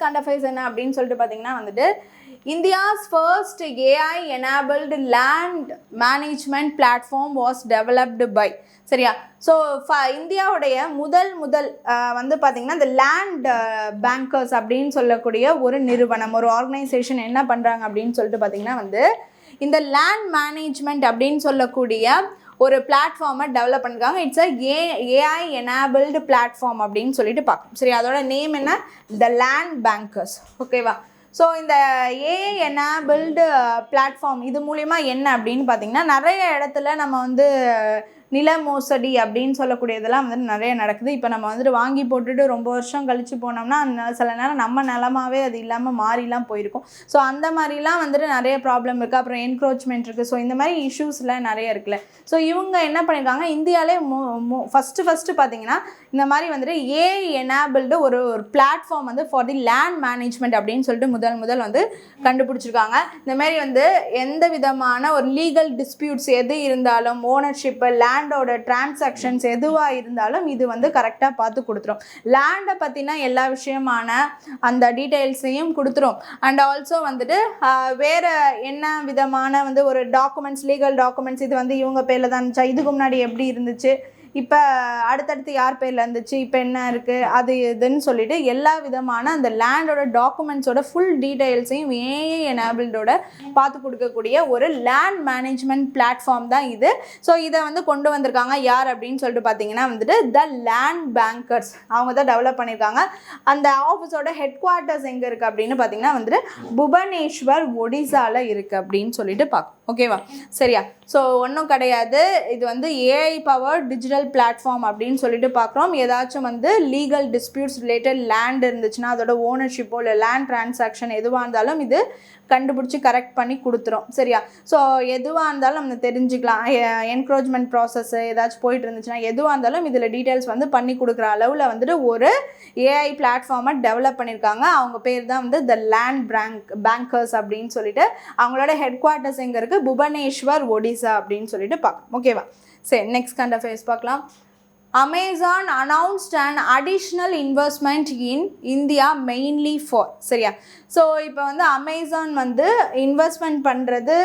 Current affairs என்ன அப்படின்னு சொல்லிட்டு பார்த்தீங்கன்னா வந்துட்டு India's first AI enabled land management platform was developed by சரியா. ஸோ இந்தியாவுடைய முதல் வந்து பார்த்தீங்கன்னா இந்த லேண்ட் பேங்கர்ஸ் அப்படின்னு சொல்லக்கூடிய ஒரு நிறுவனம், ஒரு ஆர்கனைசேஷன் என்ன பண்ணுறாங்க அப்படின்னு சொல்லிட்டு பார்த்தீங்கன்னா வந்து இந்த லேண்ட் மேனேஜ்மெண்ட் அப்படின்னு சொல்லக்கூடிய ஒரு பிளாட்ஃபார்மை டெவலப் பண்ணிருக்காங்க. இட்ஸ் ஏஐ எனேபிள்டு பிளாட்ஃபார்ம் அப்படின்னு சொல்லிட்டு பார்க்கணும். சரி, அதோட நேம் என்ன? The land bankers. ஓகேவா? ஸோ இந்த ஏஐ எனேபிள்டு பிளாட்ஃபார்ம் இது மூலிமா என்ன அப்படின்னு பார்த்தீங்கன்னா நிறைய இடத்துல நம்ம வந்து நில மோசடி அப்படின்னு சொல்லக்கூடியதெல்லாம் வந்து நிறைய நடக்குது. இப்போ நம்ம வந்துட்டு வாங்கி போட்டுட்டு ரொம்ப வருஷம் கழித்து போனோம்னா சில நேரம் நம்ம நிலமாவே அது இல்லாமல் மாறிலாம் போயிருக்கும். ஸோ அந்த மாதிரிலாம் வந்துட்டு நிறைய ப்ராப்ளம் இருக்குது. அப்புறம் என்க்ரோச்மெண்ட் இருக்குது. ஸோ இந்த மாதிரி இஷ்யூஸ்லாம் நிறைய இருக்குல்ல. ஸோ இவங்க என்ன பண்ணியிருக்காங்க, இந்தியாவிலே ஃபஸ்ட்டு பார்த்தீங்கன்னா இந்த மாதிரி வந்துட்டு ஏஐ எனேபிள்டு ஒரு பிளாட்ஃபார்ம் வந்து ஃபார் தி லேண்ட் மேனேஜ்மெண்ட் அப்படின்னு சொல்லிட்டு முதல் வந்து கண்டுபிடிச்சிருக்காங்க. இந்த மாதிரி வந்து எந்த விதமான ஒரு லீகல் டிஸ்பியூட்ஸ் எது இருந்தாலும், ஓனர்ஷிப்பு, லேண்டோட டிரான்சாக்ஷன்ஸ் எதுவாக இருந்தாலும் இது வந்து கரெக்டாக பார்த்து கொடுத்துரும். லேண்டை பற்றினா எல்லா விஷயமான அந்த டீட்டெயில்ஸையும் கொடுத்துரும். அண்ட் ஆல்சோ வந்துட்டு வேறு என்ன விதமான வந்து ஒரு டாக்குமெண்ட்ஸ், லீகல் டாக்குமெண்ட்ஸ் இது வந்து இவங்க பேரில் தான் இருந்துச்சா, இதுக்கு முன்னாடி எப்படி இருந்துச்சு, இப்போ அடுத்தடுத்து யார் பேரில் இருந்துச்சு, இப்போ என்ன இருக்குது, அது இதுன்னு சொல்லிட்டு எல்லா விதமான அந்த லேண்டோட டாக்குமெண்ட்ஸோட ஃபுல் டீட்டெயில்ஸையும் ஏஐ எனேபிள்டோட பார்த்து கொடுக்கக்கூடிய ஒரு லேண்ட் மேனேஜ்மெண்ட் பிளாட்ஃபார்ம் தான் இது. ஸோ இதை வந்து கொண்டு வந்திருக்காங்க யார் அப்படின்னு சொல்லிட்டு பார்த்தீங்கன்னா வந்துட்டு த லேண்ட் பேங்கர்ஸ். அவங்க தான் டெவலப் பண்ணியிருக்காங்க. அந்த ஆஃபீஸோட ஹெட் குவார்ட்டர்ஸ் எங்கே இருக்குது அப்படின்னு பார்த்தீங்கன்னா வந்துட்டு புவனேஸ்வர், ஒடிசாவில் இருக்குது அப்படின்னு சொல்லிட்டு பார்க்கணும். ஓகேவா? சரியா? ஸோ ஒன்றும் கிடையாது, இது வந்து ஏஐ பவர் டிஜிட்டல் பிளாட்ஃபார்ம் அப்படின்னு சொல்லிட்டு பார்க்குறோம். ஏதாச்சும் வந்து லீகல் டிஸ்பியூட்ஸ் ரிலேட்டட் லேண்ட் இருந்துச்சுன்னா அதோட ஓனர்ஷிப்போ இல்லை லேண்ட் டிரான்சாக்ஷன் எதுவாக இருந்தாலும் இது கண்டுபிடிச்சி கரெக்ட் பண்ணி கொடுத்துரும். சரியா? ஸோ எதுவாக இருந்தாலும் நம்ம தெரிஞ்சுக்கலாம். என்க்ரோச்மெண்ட் ப்ராசஸ் ஏதாச்சும் போயிட்டு இருந்துச்சுன்னா எதுவாக இருந்தாலும் இதில் டீட்டெயில்ஸ் வந்து பண்ணி கொடுக்குற அளவில் வந்துட்டு ஒரு ஏஐ பிளாட்ஃபார்மை டெவலப் பண்ணியிருக்காங்க. அவங்க பேர் தான் வந்து த லேண்ட் பேங்கர்ஸ் அப்படின்னு சொல்லிட்டு. அவங்களோட ஹெட் குவார்ட்டர்ஸ் எங்கே இருக்குது? புவனேஸ்வர், ஒடிசா அப்படின்னு சொல்லிட்டு பார்க்கலாம். ஓகேவா? சரி, நெக்ஸ்ட் கரண்ட் அஃபேர்ஸ் பார்க்கலாம். Amazon announced an additional investment in India mainly for சரியா. ஸோ இப்போ வந்து அமேசான் வந்து இன்வெஸ்ட்மெண்ட் பண்ணுறது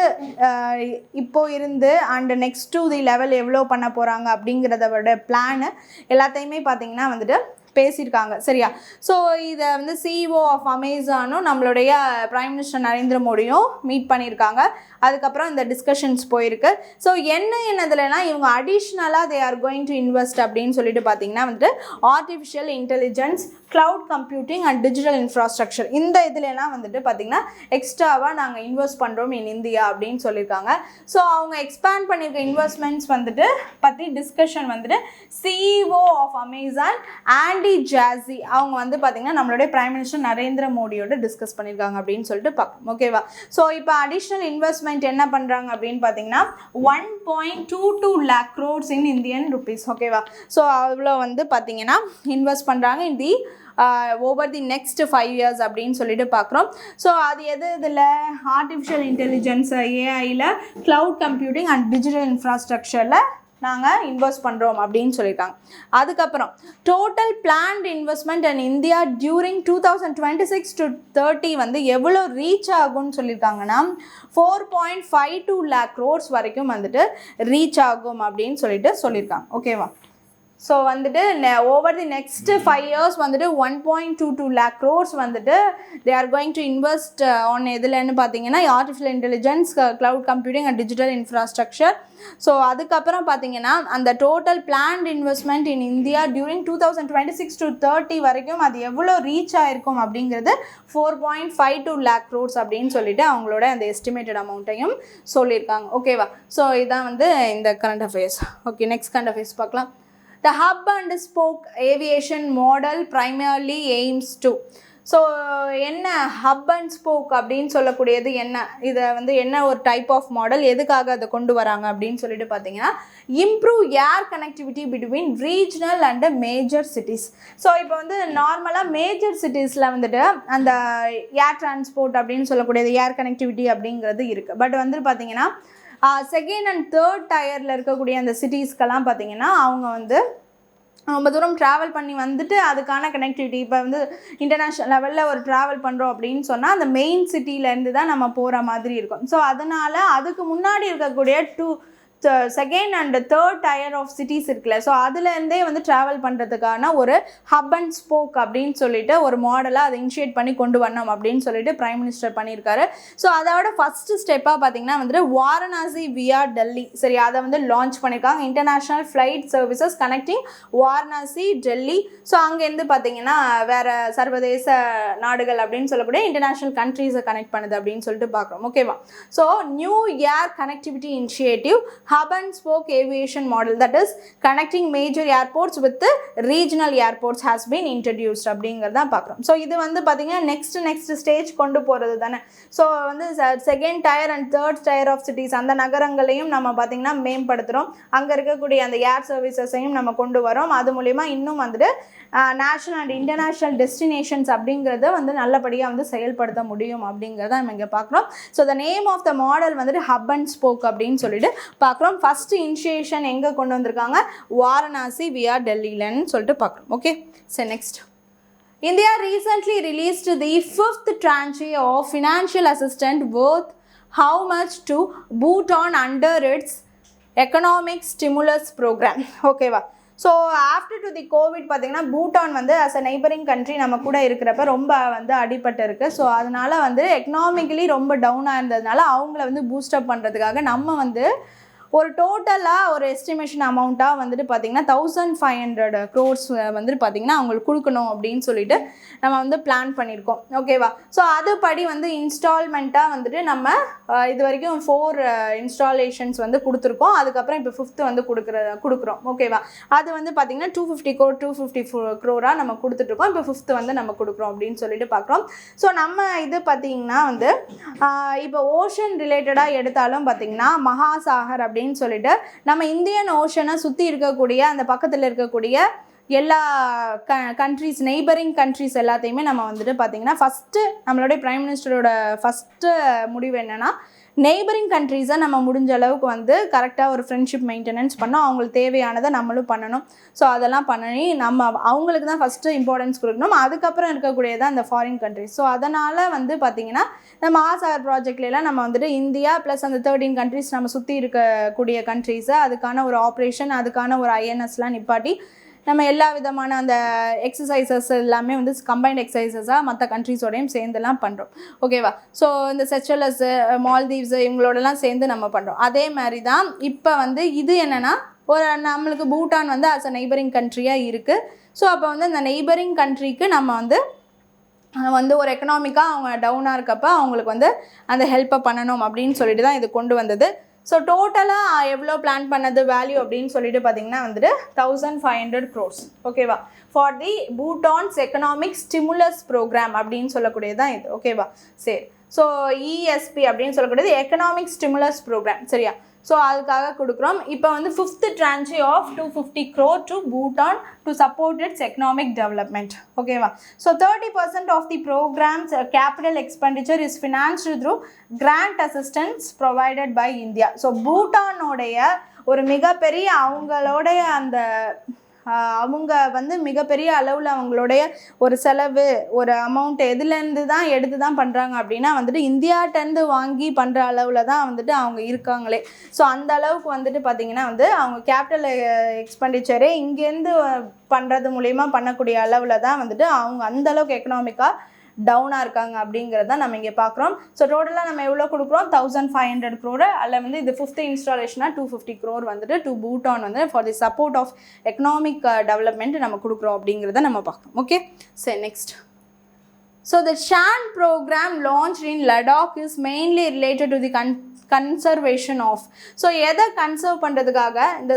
இப்போ இருந்து and next to the level எவ்வளோ பண்ண போகிறாங்க அப்படிங்கிறதோட பிளானு எல்லாத்தையுமே பார்த்தீங்கன்னா வந்துட்டு பேசியிருக்காங்க. சரியா? ஸோ இதை வந்து சிஇஓ ஆஃப் அமேசானும் நம்மளுடைய பிரைம் மினிஸ்டர் நரேந்திர மோடியும் மீட் பண்ணியிருக்காங்க. அதுக்கப்புறம் இந்த டிஸ்கஷன்ஸ் போயிருக்கு. ஸோ என்னதுலலாம் இவங்க அடிஷ்னலாக தே ஆர் கோயிங் டு இன்வெஸ்ட் அப்படின்னு சொல்லிட்டு பார்த்தீங்கன்னா வந்துட்டு artificial intelligence, cloud computing and digital infrastructure, இந்த இதுலலாம் வந்துட்டு பார்த்தீங்கன்னா எக்ஸ்ட்ராவாக நாங்கள் இன்வெஸ்ட் பண்ணுறோம் இன் இந்தியா அப்படின்னு சொல்லியிருக்காங்க. ஸோ அவங்க எக்ஸ்பேண்ட் பண்ணியிருக்க இன்வெஸ்ட்மெண்ட்ஸ் வந்துட்டு பற்றி டிஸ்கஷன் வந்துட்டு CEO of Amazon Andy Jassy அவங்க வந்து பார்த்தீங்கன்னா நம்மளுடைய பிரைம் மினிஸ்டர் நரேந்திர மோடியோட டிஸ்கஸ் பண்ணியிருக்காங்க அப்படின்னு சொல்லிட்டு பார்க்கணும். ஓகேவா? ஸோ இப்போ அடிஷ்னல் இன்வெஸ்ட்மெண்ட் என்ன பண்ணுறாங்க அப்படின்னு பார்த்தீங்கன்னா 1.22 lakh crores in Indian rupees. ஓகேவா? ஸோ அவ்வளோ வந்து பார்த்தீங்கன்னா இன்வெஸ்ட் பண்ணுறாங்க in the over the next 5 years அப்படின்னு சொல்லிட்டு பார்க்குறோம். ஸோ அது இதில் ஆர்டிஃபிஷியல் இன்டெலிஜென்ஸ், ஏஐயில், க்ளவுட் கம்ப்யூட்டிங் அண்ட் டிஜிட்டல் இன்ஃப்ராஸ்ட்ரக்சரில் நாங்கள் இன்வெஸ்ட் பண்ணுறோம் அப்படின்னு சொல்லியிருக்காங்க. அதுக்கப்புறம் total plant investment and India during 2026 to 30 வந்து எவ்வளோ ரீச் ஆகும்னு சொல்லியிருக்காங்கன்னா 4.52 lakh crores வரைக்கும் வந்துட்டு ரீச் ஆகும் அப்படின்னு சொல்லியிருக்காங்க. ஓகேவா? ஸோ வந்துட்டு ஓவர் தி நெக்ஸ்ட் 5 years வந்துட்டு 1.22 lakh crores வந்துட்டு they are going to invest on எதுலன்னு பார்த்தீங்கன்னா artificial intelligence, cloud computing and digital infrastructure. So அதுக்கப்புறம் பார்த்தீங்கன்னா அந்த total plant investment in India during 2026 to 30 வரைக்கும் அது எவ்வளோ ரீச் ஆகிருக்கும் அப்படிங்கிறது 4.52 lakh crores அப்படின்னு சொல்லிட்டு அவங்களோட அந்த எஸ்டிமேட்டட் அமௌண்ட்டையும் சொல்லியிருக்காங்க. ஓகேவா? ஸோ இதுதான் வந்து இந்த current affairs. Okay, next current affairs பார்க்கலாம். The hub and spoke aviation model primarily aims to so என்ன ஹப் அண்ட் ஸ்போக் அப்படின்னு சொல்லக்கூடியது என்ன, இதை வந்து என்ன ஒரு டைப் ஆஃப் மாடல், எதுக்காக அதை கொண்டு வராங்க அப்படின்னு சொல்லிட்டு பார்த்தீங்கன்னா improve air connectivity between regional and major cities. So இப்போ வந்து நார்மலாக மேஜர் சிட்டிஸில் வந்துட்டு அந்த ஏர் டிரான்ஸ்போர்ட் அப்படின்னு சொல்லக்கூடியது ஏர் கனெக்டிவிட்டி அப்படிங்கிறது இருக்குது. பட் வந்து பார்த்தீங்கன்னா செகண்ட் அண்ட் தேர்ட் டயரில் இருக்கக்கூடிய அந்த சிட்டிஸ்க்கெல்லாம் பார்த்தீங்கன்னா அவங்க வந்து ரொம்ப தூரம் ட்ராவல் பண்ணி வந்துட்டு அதுக்கான கனெக்டிவிட்டி இப்போ வந்து இன்டர்நேஷ்னல் லெவலில் ஒரு ட்ராவல் பண்ணுறோம் அப்படின்னு சொன்னால் அந்த மெயின் சிட்டியிலேருந்து தான் நம்ம போகிற மாதிரி இருக்கும். ஸோ அதனால் அதுக்கு முன்னாடி இருக்கக்கூடிய second and third tier of cities இருக்குல்ல, ஸோ அதுலேருந்தே வந்து ட்ராவல் பண்ணுறதுக்கான ஒரு ஹப் அண்ட் ஸ்போக் அப்படின்னு சொல்லிட்டு ஒரு மாடலாக அதை இனிஷியேட் பண்ணி கொண்டு வரணும் அப்படின்னு சொல்லிட்டு பிரைம் மினிஸ்டர் பண்ணியிருக்காரு. ஸோ அதோட ஃபஸ்ட்டு ஸ்டெப்பாக பார்த்தீங்கன்னா வந்துட்டு வாரணாசி வியா டெல்லி, சரி, அதை வந்து லான்ச் பண்ணியிருக்காங்க. International flight services connecting Varanasi Delhi. So அங்கேருந்து பார்த்தீங்கன்னா வேறு சர்வதேச நாடுகள் அப்படின்னு சொல்லக்கூடிய இன்டர்நேஷ்னல் கண்ட்ரீஸை கனெக்ட் பண்ணுது அப்படின்னு சொல்லிட்டு பார்க்குறோம். ஓகேவா? So new air connectivity initiative hub and spoke aviation model, that is connecting major airports with the regional airports has been introduced அப்படிங்கிறத பார்க்குறோம். ஸோ இது வந்து பார்த்தீங்கன்னா நெக்ஸ்ட் ஸ்டேஜ் கொண்டு போகிறது தானே. ஸோ வந்து second tier and third tier of cities அந்த நகரங்களையும் நம்ம பார்த்தீங்கன்னா மேம்படுத்துகிறோம். அங்கே இருக்கக்கூடிய அந்த ஏர் சர்வீசஸையும் நம்ம கொண்டு வரோம். அது மூலிமா இன்னும் வந்துட்டு நேஷ்னல் அண்ட் இன்டர்நேஷ்னல் டெஸ்டினேஷன்ஸ் அப்படிங்கிறத வந்து நல்லபடியாக வந்து செயல்படுத்த முடியும் அப்படிங்கிறத நம்ம இங்கே பார்க்குறோம். So the name of the model வந்துட்டு ஹப் அண்ட் ஸ்போக் அப்படின்னு சொல்லிட்டு பார்க்குறோம். ஃபர்ஸ்ட் இனிஷியேஷன் எங்கே கொண்டு வந்திருக்காங்க? வாரணாசி வியா டெல்லிலன்னு சொல்லிட்டு பார்க்குறோம். ஓகே, சரி, next. India recently released the 5th tranche of financial assistance worth how much to Bhutan under its economic stimulus program. ஓகேவா? So after to the Covid பார்த்திங்கன்னா பூட்டான் வந்து அஸ் அ நெய்பரிங் கண்ட்ரி நம்ம கூட இருக்கிறப்ப ரொம்ப வந்து அடிபட்டு இருக்குது. ஸோ அதனால் வந்து எக்கனாமிக்கலி ரொம்ப டவுனாக இருந்ததுனால அவங்கள வந்து பூஸ்டப் பண்ணுறதுக்காக நம்ம வந்து ஒரு டோட்டலாக ஒரு எஸ்டிமேஷன் அமௌண்ட்டாக வந்துட்டு பார்த்திங்கன்னா 1500 crores வந்துட்டு பார்த்திங்கன்னா அவங்களுக்கு கொடுக்கணும் அப்படின்னு சொல்லிட்டு நம்ம வந்து பிளான் பண்ணியிருக்கோம். ஓகேவா? ஸோ அதுபடி வந்து இன்ஸ்டால்மெண்ட்டாக வந்துட்டு நம்ம இது வரைக்கும் 4 இன்ஸ்டாலேஷன்ஸ் வந்து கொடுத்துருக்கோம். அதுக்கப்புறம் இப்போ 5th வந்து கொடுக்குறோம். ஓகேவா? அது வந்து பார்த்திங்கன்னா 250 crore நம்ம கொடுத்துட்ருக்கோம். இப்போ 5th வந்து நம்ம கொடுக்குறோம் அப்படின்னு சொல்லிட்டு பார்க்குறோம். ஸோ நம்ம இது பார்த்திங்கன்னா வந்து இப்போ ஓஷன் ரிலேட்டடாக எடுத்தாலும் பார்த்திங்கன்னா மகாசாகர் அப்படின்னு சொல்லிட்டு நம்ம இந்தியன் ஓஷனை சுற்றி இருக்கக்கூடிய அந்த பக்கத்தில் இருக்கக்கூடிய எல்லா கண்ட்ரீஸ், நெய்பரிங் கண்ட்ரீஸ் எல்லாத்தையுமே நம்ம வந்துட்டு பார்த்திங்கன்னா ஃபஸ்ட்டு நம்மளுடைய பிரைம் மினிஸ்டரோட ஃபஸ்ட்டு முடிவு என்னென்னா நெய்பரிங் கண்ட்ரீஸை நம்ம முடிஞ்ச அளவுக்கு வந்து கரெக்டாக ஒரு ஃப்ரெண்ட்ஷிப் மெயின்டெனன்ஸ் பண்ணோம். அவங்களுக்கு தேவையானதை நம்மளும் பண்ணணும். ஸோ அதெல்லாம் பண்ணி நம்ம அவங்களுக்கு தான் ஃபஸ்ட்டு இம்பார்ட்டன்ஸ் கொடுக்கணும். அதுக்கப்புறம் இருக்கக்கூடியதான் அந்த ஃபாரின் கண்ட்ரிஸ். ஸோ அதனால் வந்து பார்த்திங்கன்னா இந்த மகாசாகர் ப்ராஜெக்ட்லாம் நம்ம வந்துட்டு இந்தியா ப்ளஸ் அந்த 13 கண்ட்ரிஸ் நம்ம சுற்றி இருக்கக்கூடிய கண்ட்ரீஸை அதுக்கான ஒரு ஆப்ரேஷன், அதுக்கான ஒரு ஐஎன்எஸ்லாம் நிப்பாட்டி நம்ம எல்லா விதமான அந்த எக்ஸசைசஸ் எல்லாமே வந்து கம்பைன்ட் எக்ஸசைசஸாக மற்ற கண்ட்ரீஸோடையும் சேர்ந்துலாம் பண்ணுறோம். ஓகேவா? ஸோ இந்த செச்சலஸு, மால்தீவ்ஸு இவங்களோடலாம் சேர்ந்து நம்ம பண்ணுறோம். அதே மாதிரி தான் இப்போ வந்து இது என்னென்னா ஒரு நம்மளுக்கு பூட்டான் வந்து அஸ் அ நெய்பரிங் கண்ட்ரியாக இருக்குது. ஸோ அப்போ வந்து அந்த நெய்பரிங் கண்ட்ரிக்கு நம்ம வந்து ஒரு எக்கனாமிக்காக அவங்க டவுனாக இருக்கப்போ அவங்களுக்கு வந்து அந்த ஹெல்ப்பை பண்ணணும் அப்படின்னு சொல்லிட்டு தான் இது கொண்டு வந்தது. ஸோ டோட்டலாக எவ்வளோ பிளான் பண்ணது வேல்யூ அப்படின்னு சொல்லிட்டு பார்த்தீங்கன்னா வந்துட்டு 1500 crores. ஓகேவா? For the Bhutan's economic stimulus program அப்படின்னு சொல்லக்கூடியதான் இது. ஓகேவா? சரி. ஸோ இஎஸ்பி அப்படின்னு சொல்லக்கூடியது எக்கனாமிக் ஸ்டிமுலஸ் ப்ரோக்ராம். சரியா? ஸோ அதுக்காக கொடுக்குறோம். இப்போ வந்து 5th tranche of 250 crore to Bhutan to support its economic development. ஓகேவா? So 30% of the program's capital expenditure is financed through grant assistance provided by India. So பூட்டானோடைய ஒரு மிகப்பெரிய அவங்களுடைய அந்த அவங்க வந்து மிகப்பெரிய அளவில் அவங்களுடைய ஒரு செலவு, ஒரு அமௌண்ட் எதுலேருந்து தான் எடுத்து தான் பண்ணுறாங்க அப்படின்னா வந்துட்டு இந்தியாட்டேருந்து வாங்கி பண்ணுற அளவில் தான் வந்துட்டு அவங்க இருக்காங்களே. ஸோ அந்த அளவுக்கு வந்துட்டு பார்த்திங்கன்னா வந்து அவங்க கேபிட்டல் எக்ஸ்பெண்டிச்சரே இங்கேருந்து பண்ணுறது மூலிமா பண்ணக்கூடிய அளவில் தான் வந்துட்டு அவங்க அந்தளவுக்கு எக்கனாமிக்காக டவுனாக இருக்காங்க அப்படிங்கிறத நம்ம இங்கே பார்க்குறோம். ஸோ டோட்டலாக நம்ம எவ்வளோ கொடுக்குறோம்? 1500 crore. அதில் வந்து இது 5th இன்ஸ்டாலேஷனாக 250 crore வந்துட்டு டு பூட்டான் வந்து for the support of economic development நம்ம கொடுக்குறோம் அப்படிங்கிறத நம்ம பார்க்குறோம். ஓகே, சரி, next. So the SHAN program launched in Ladakh is mainly related to the conservation of. So எதை கன்சர்வ் பண்ணுறதுக்காக இந்த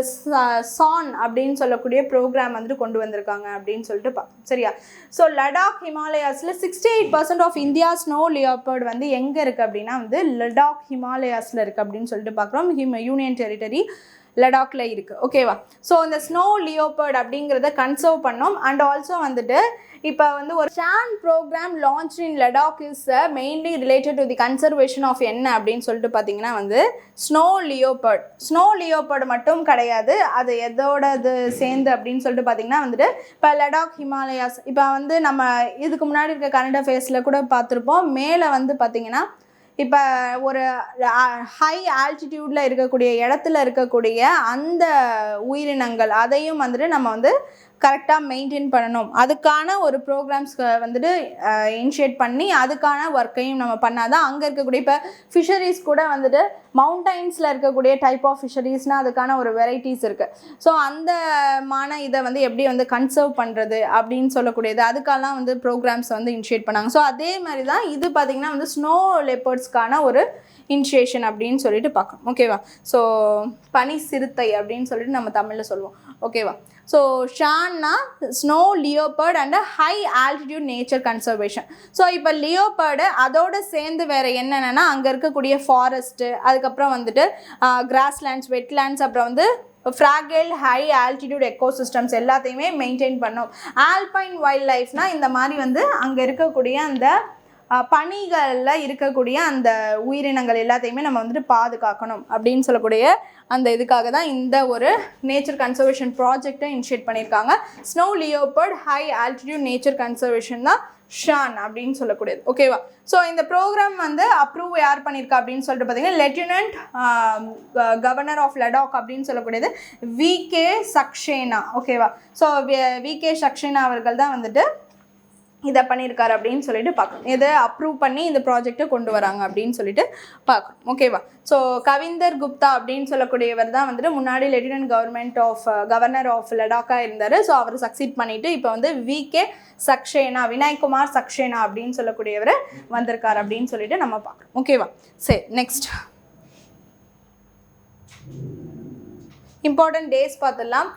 சான் அப்படின்னு சொல்லக்கூடிய ப்ரோக்ராம் வந்துட்டு கொண்டு வந்திருக்காங்க அப்படின்னு சொல்லிட்டு சரியா? ஸோ லடாக் ஹிமாலயாஸில் 68% ஆஃப் இந்தியா ஸ்னோ லியோபர்ட் வந்து எங்கே இருக்குது அப்படின்னா வந்து லடாக் ஹிமாலயாஸில் இருக்குது அப்படின்னு சொல்லிட்டு பார்க்குறோம். யூனியன் டெரிட்டரி லடாக்ல இருக்குது. ஓகேவா? ஸோ இந்த ஸ்னோ லியோபர்ட் அப்படிங்கிறத கன்சர்வ் பண்ணோம். அண்ட் ஆல்சோ வந்துட்டு இப்போ வந்து ஒரு SHAN program launch in Ladakh is mainly related to the conservation of என்ன அப்படின்னு சொல்லிட்டு பார்த்தீங்கன்னா வந்து ஸ்னோ லியோபர்ட் மட்டும் கிடையாது, அது எதோட இது சேர்ந்து அப்படின்னு சொல்லிட்டு பார்த்தீங்கன்னா வந்துட்டு இப்போ லடாக் ஹிமாலயாஸ், இப்போ வந்து நம்ம இதுக்கு முன்னாடி இருக்க கரண்ட் அஃபேர்ஸில் கூட பார்த்துருப்போம். மேலே வந்து பார்த்தீங்கன்னா இப்போ ஒரு ஹை ஆல்டிடியூடில் இருக்கக்கூடிய இடத்துல இருக்கக்கூடிய அந்த உயிரினங்கள் அதையும் வந்துட்டு நம்ம வந்து கரெக்டாக மெயின்டைன் பண்ணணும். அதுக்கான ஒரு ப்ரோக்ராம்ஸ் வந்துட்டு இனிஷியேட் பண்ணி அதுக்கான ஒர்க்கையும் நம்ம பண்ணால் தான் அங்கே இருக்கக்கூடிய இப்போ ஃபிஷரிஸ் கூட வந்துட்டு மவுண்டைன்ஸில் இருக்கக்கூடிய டைப் ஆஃப் ஃபிஷரிஸ்னால் அதுக்கான ஒரு வெரைட்டிஸ் இருக்குது. ஸோ அந்த இதை வந்து எப்படி வந்து கன்சர்வ் பண்ணுறது அப்படின்னு சொல்லக்கூடியது அதுக்கெல்லாம் வந்து ப்ரோக்ராம்ஸ் வந்து இனிஷியேட் பண்ணாங்க. ஸோ அதே மாதிரி தான் இது பார்த்திங்கன்னா வந்து ஸ்னோ லெப்பர்ட்ஸ்க்கான ஒரு இனிஷியேஷன் அப்படின்னு சொல்லிட்டு பார்க்கணும். ஓகேவா? ஸோ பனி சிறுத்தை அப்படின்னு சொல்லிட்டு நம்ம தமிழில் சொல்லுவோம். ஓகேவா? ஸோ ஷான்னா snow leopard and high altitude nature conservation. So இப்போ லியோபர்டு அதோடு சேர்ந்து வேறு என்னென்னா அங்கே இருக்கக்கூடிய ஃபாரஸ்ட்டு, அதுக்கப்புறம் வந்துட்டு கிராஸ்லேண்ட்ஸ், வெட்லேண்ட்ஸ், அப்புறம் வந்து ஃப்ராகைல் ஹை ஆல்டிடியூட் எக்கோசிஸ்டம்ஸ் எல்லாத்தையுமே மெயின்டைன் பண்ணும். ஆல்பைன் வைல்ட் லைஃப்னால் இந்த மாதிரி வந்து அங்கே இருக்கக்கூடிய அந்த பனிகளில் இருக்கக்கூடிய அந்த உயிரினங்கள் எல்லாத்தையுமே நம்ம வந்துட்டு பாதுகாக்கணும் அப்படின்னு சொல்லக்கூடிய அந்த இதுக்காக தான் இந்த ஒரு நேச்சர் கன்சர்வேஷன் ப்ராஜெக்டை இனிஷியேட் பண்ணியிருக்காங்க. Snow leopard high altitude nature conservation தான் ஷான் அப்படின்னு சொல்லக்கூடியது. ஓகேவா? ஸோ இந்த ப்ரோக்ராம் வந்து அப்ரூவ் யார் பண்ணியிருக்கா அப்படின்னு சொல்லிட்டு பார்த்தீங்கன்னா லெஃப்டினன்ட் கவர்னர் ஆஃப் லடாக் அப்படின்னு சொல்லக்கூடியது விகே சக்சேனா. ஓகேவா? ஸோ விகே சக்சேனா அவர்கள் தான் வந்துட்டு இதை பண்ணியிருக்காரு அப்படின்னு சொல்லிட்டு பார்க்கணும். இதை அப்ரூவ் பண்ணி இந்த ப்ராஜெக்டை கொண்டு வராங்க அப்படின்னு சொல்லிட்டு பார்க்கணும். ஓகேவா? ஸோ கவிந்தர் குப்தா அப்படின்னு சொல்லக்கூடியவர் தான் வந்துட்டு முன்னாடி லெஃப்டினன்ட் கவர்னர் ஆஃப் லடாக்காக இருந்தார். ஸோ அவர் சக்சீட் பண்ணிவிட்டு இப்போ வந்து விகே சக்சேனா, வினய்குமார் சக்சேனா அப்படின்னு சொல்லக்கூடியவர் வந்திருக்கார் அப்படின்னு சொல்லிட்டு நம்ம பார்க்கணும். ஓகேவா? சரி, நெக்ஸ்ட் இம்பார்ட்டன்ட் டேஸ் பார்த்துடலாம்.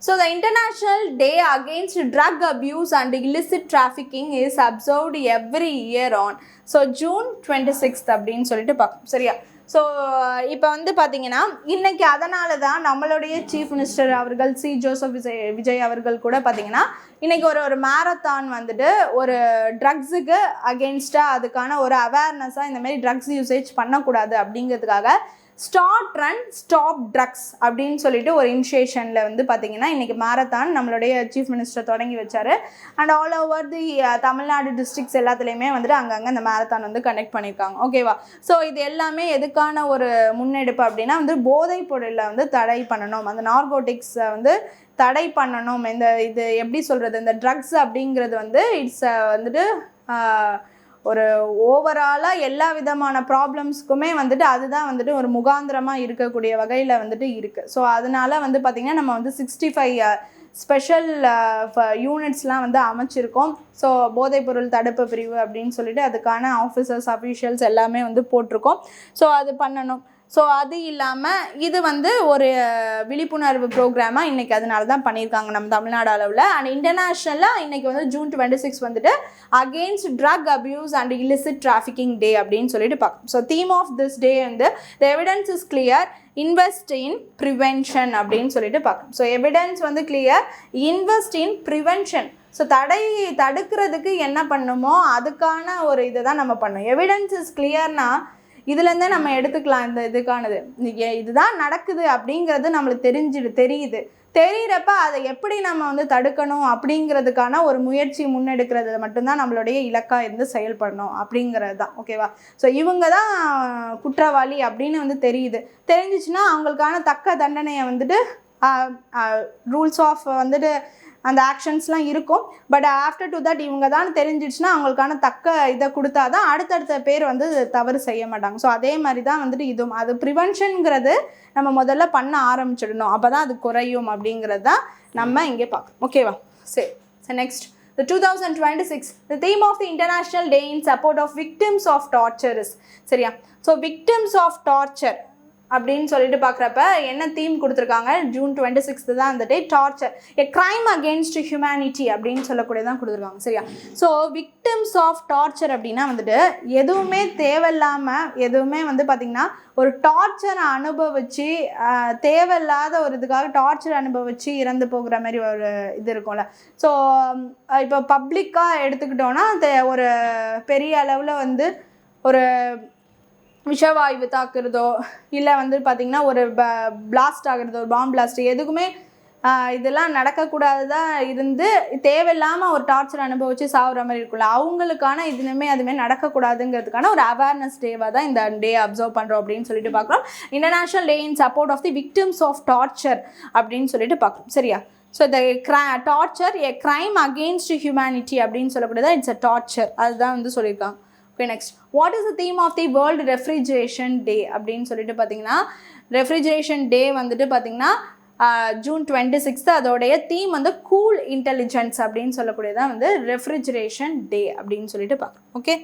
So the International Day Against Drug Abuse and Illicit Trafficking is observed every year on June 26th அப்படின்னு சொல்லிட்டு பார்க்கணும். சரியா? ஸோ இப்போ வந்து பார்த்தீங்கன்னா இன்றைக்கி அதனால தான் நம்மளுடைய சீஃப் மினிஸ்டர் அவர்கள் ஜோசப் விஜய் அவர்கள் கூட பார்த்தீங்கன்னா இன்றைக்கி ஒரு மேரத்தான் வந்துட்டு ஒரு ட்ரக்ஸுக்கு அகெயின்ஸ்டாக அதுக்கான ஒரு அவேர்னஸாக இந்தமாரி ட்ரக்ஸ் யூசேஜ் பண்ணக்கூடாது அப்படிங்கிறதுக்காக ஸ்டார்ட் ரன் ஸ்டாப் ட்ரக்ஸ் அப்படின்னு சொல்லிட்டு ஒரு இனிஷியேஷனில் வந்து பார்த்திங்கன்னா இன்றைக்கி மேரத்தான் நம்மளுடைய சீஃப் மினிஸ்டர் தொடங்கி வச்சார். And all over the Tamil Nadu districts எல்லாத்துலேயுமே வந்துட்டு அங்கங்கே இந்த மேரத்தான் வந்து கனெக்ட் பண்ணியிருக்காங்க. ஓகேவா? ஸோ இது எல்லாமே எதுக்கான ஒரு முன்னெடுப்பு அப்படின்னா வந்து போதைப் பொருளை வந்து தடை பண்ணணும், அந்த நார்கோட்டிக்ஸை வந்து தடை பண்ணணும். இது எப்படி சொல்கிறது, இந்த ட்ரக்ஸ் அப்படிங்கிறது வந்து இட்ஸ் வந்துட்டு ஒரு ஓவராலாக எல்லா விதமான ப்ராப்ளம்ஸ்க்குமே வந்துட்டு அதுதான் வந்துட்டு ஒரு முகாந்திரமாக இருக்கக்கூடிய வகையில் வந்துட்டு இருக்குது. ஸோ அதனால வந்து பார்த்திங்கன்னா நம்ம வந்து 65 ஸ்பெஷல் யூனிட்ஸ்லாம் வந்து அமைச்சிருக்கோம். ஸோ போதைப்பொருள் தடுப்பு பிரிவு அப்படின்னு சொல்லிட்டு அதுக்கான ஆஃபீஸர்ஸ் அஃபீஷியல்ஸ் எல்லாமே வந்து போட்டிருக்கோம். ஸோ அது பண்ணணும். ஸோ அது இல்லாமல் இது வந்து ஒரு விழிப்புணர்வு ப்ரோக்ராமாக இன்றைக்கி அதனால தான் பண்ணியிருக்காங்க நம்ம தமிழ்நாடு அளவில். அண்ட் இன்டர்நேஷ்னலாக இன்றைக்கி வந்து June 26 வந்துட்டு against drug abuse and illicit trafficking day அப்படின்னு சொல்லிட்டு பார்க்கணும். So theme of this day வந்து the evidence is clear, invest in prevention அப்படின்னு சொல்லிட்டு பார்க்கணும். ஸோ எவிடன்ஸ் வந்து clear, invest in prevention. So தடுக்கிறதுக்கு என்ன பண்ணுமோ அதுக்கான ஒரு இதை தான் நம்ம பண்ணணும். எவிடன்ஸ் இஸ் கிளியர்னால் இதுலேருந்தே நம்ம எடுத்துக்கலாம் இந்த இதுக்கானது இதுதான் நடக்குது அப்படிங்கிறது நம்மளுக்கு தெரியிறப்ப அதை எப்படி நம்ம வந்து தடுக்கணும் அப்படிங்கிறதுக்கான ஒரு முயற்சி முன்னெடுக்கிறது மட்டும்தான் நம்மளுடைய இலக்காக இருந்து செயல்படணும் அப்படிங்கிறது தான். ஓகேவா? ஸோ இவங்க தான் குற்றவாளி அப்படின்னு வந்து தெரிஞ்சிச்சுன்னா அவங்களுக்கான தக்க தண்டனையை வந்துட்டு ரூல்ஸ் ஆஃப் வந்துட்டு அந்த ஆக்ஷன்ஸ்லாம் இருக்கும். பட் ஆஃப்டர் டு தட் இவங்க தான் தெரிஞ்சிடுச்சுன்னா அவங்களுக்கான தக்க இதை கொடுத்தா தான் அடுத்தடுத்த பேர் வந்து தவறு செய்ய மாட்டாங்க. ஸோ அதே மாதிரி தான் வந்துட்டு இதுவும் அது ப்ரிவென்ஷனுங்கிறது நம்ம முதல்ல பண்ண ஆரம்பிச்சிடணும், அப்போ தான் அது குறையும் அப்படிங்கிறது தான் நம்ம இங்கே பார்க்கணும். ஓகேவா? சரி, next The 2026, the theme of the International Day in support of victims of torture is சரியா? ஸோ victims of torture அப்படின்னு சொல்லிட்டு பார்க்குறப்ப என்ன தீம் கொடுத்துருக்காங்க, ஜூன் 26 தான் அந்த day, torture a crime against humanity அப்படின்னு சொல்லக்கூடியதான் கொடுத்துருக்காங்க. சரியா? ஸோ விக்டிம்ஸ் ஆஃப் டார்ச்சர் அப்படின்னா வந்துட்டு எதுவுமே தேவையில்லாமல் எதுவுமே வந்து பார்த்திங்கன்னா ஒரு டார்ச்சரை அனுபவித்து தேவையில்லாத ஒரு இதுக்காக டார்ச்சர் அனுபவித்து இறந்து போகிற மாதிரி ஒரு இது இருக்கும்ல. ஸோ இப்போ பப்ளிக்காக எடுத்துக்கிட்டோன்னா ஒரு பெரிய அளவில் வந்து ஒரு விஷவாயு தாக்குறதோ இல்லை வந்து பார்த்திங்கன்னா ஒரு பிளாஸ்ட் ஆகுறதோ, ஒரு பாம்பு பிளாஸ்ட், எதுக்குமே இதெல்லாம் நடக்கக்கூடாதுதான் இருந்து தேவையில்லாமல் ஒரு டார்ச்சர் அனுபவித்து சாகுற மாதிரி இருக்குல்ல, அவங்களுக்கான இதுவுமே அதுமாரி நடக்கக்கூடாதுங்கிறதுக்கான ஒரு அவேர்னஸ் டேவாக தான் இந்த டே அப்சர்வ் பண்ணுறோம் அப்படின்னு சொல்லிட்டு பார்க்குறோம். International day in support of the victims of torture அப்படின்னு சொல்லிட்டு பார்க்குறோம். சரியா? ஸோ இந்த torture a crime against humanity அப்படின்னு சொல்லக்கூடியதான் இட்ஸ் அ டார்ச்சர், அதுதான் வந்து சொல்லியிருக்காங்க. Okay, next what is the theme of the world refrigeration day அப்படின்னு சொல்லிட்டு பார்த்தீங்கன்னா, ரெஃப்ரிஜரேஷன் டே வந்துட்டு பார்த்தீங்கன்னா ஜூன் 26, அதோடைய தீம் வந்து கூல் இன்டெலிஜென்ஸ் அப்படின்னு சொல்லக்கூடியதான் வந்து ரெஃப்ரிஜரேஷன் டே அப்படின்னு சொல்லிட்டு பார்க்குறோம். ஓகே,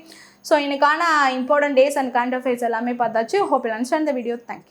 ஸோ இன்னைக்கான important days and current affairs எல்லாமே பார்த்தாச்சு. Hope you understand the video. Thank you.